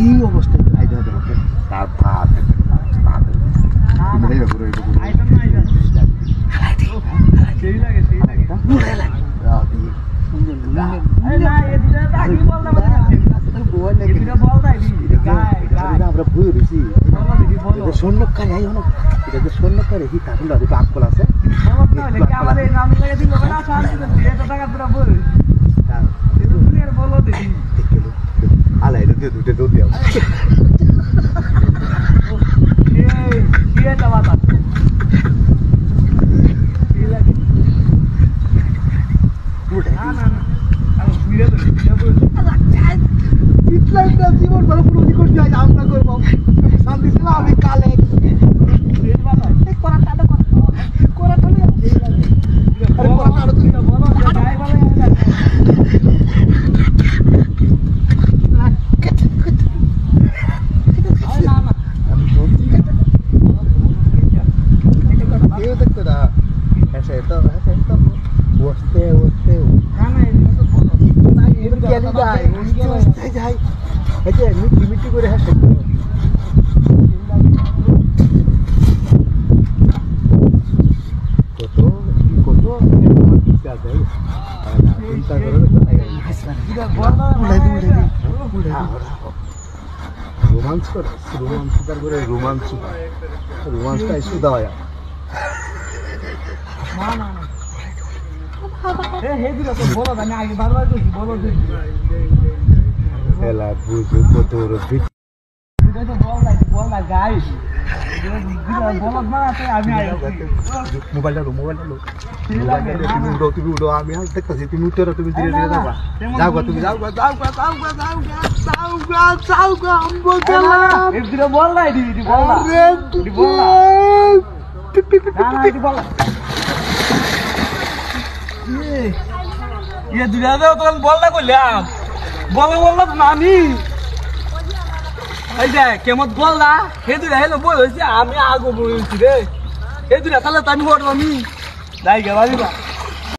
এই অবস্থায় তার ভাত আমরা ভুয়ে রয়েছি সৈন্যকারী আই হলো এটা যে সৈন্যকারী কি থাকুন আকল আছে আলাই দুটো দুধ দিয়া জীবন ভালো পুরো করতে আমরা করবো শান্তি ছিল আমি কালে মিটি করে হ্যাঁ কত কত চিন্তা করে রোমান্স করে করে রোমান্সটা এসে দেওয়া যায় মোবাইলটা তুমি উঠো আমি দেখতেছি তুমি উঠে তুমি ধীরে ধীরে যাবা যাও তুমি যাও বললা করলাম বললাম না আমি এই যে কেমন বললা সেই দুটা হেলো বই হয়েছে আমি আগো বই হয়েছি রে এই দুটা তাহলে আমি বলবো আমি যাই গে বাড়ি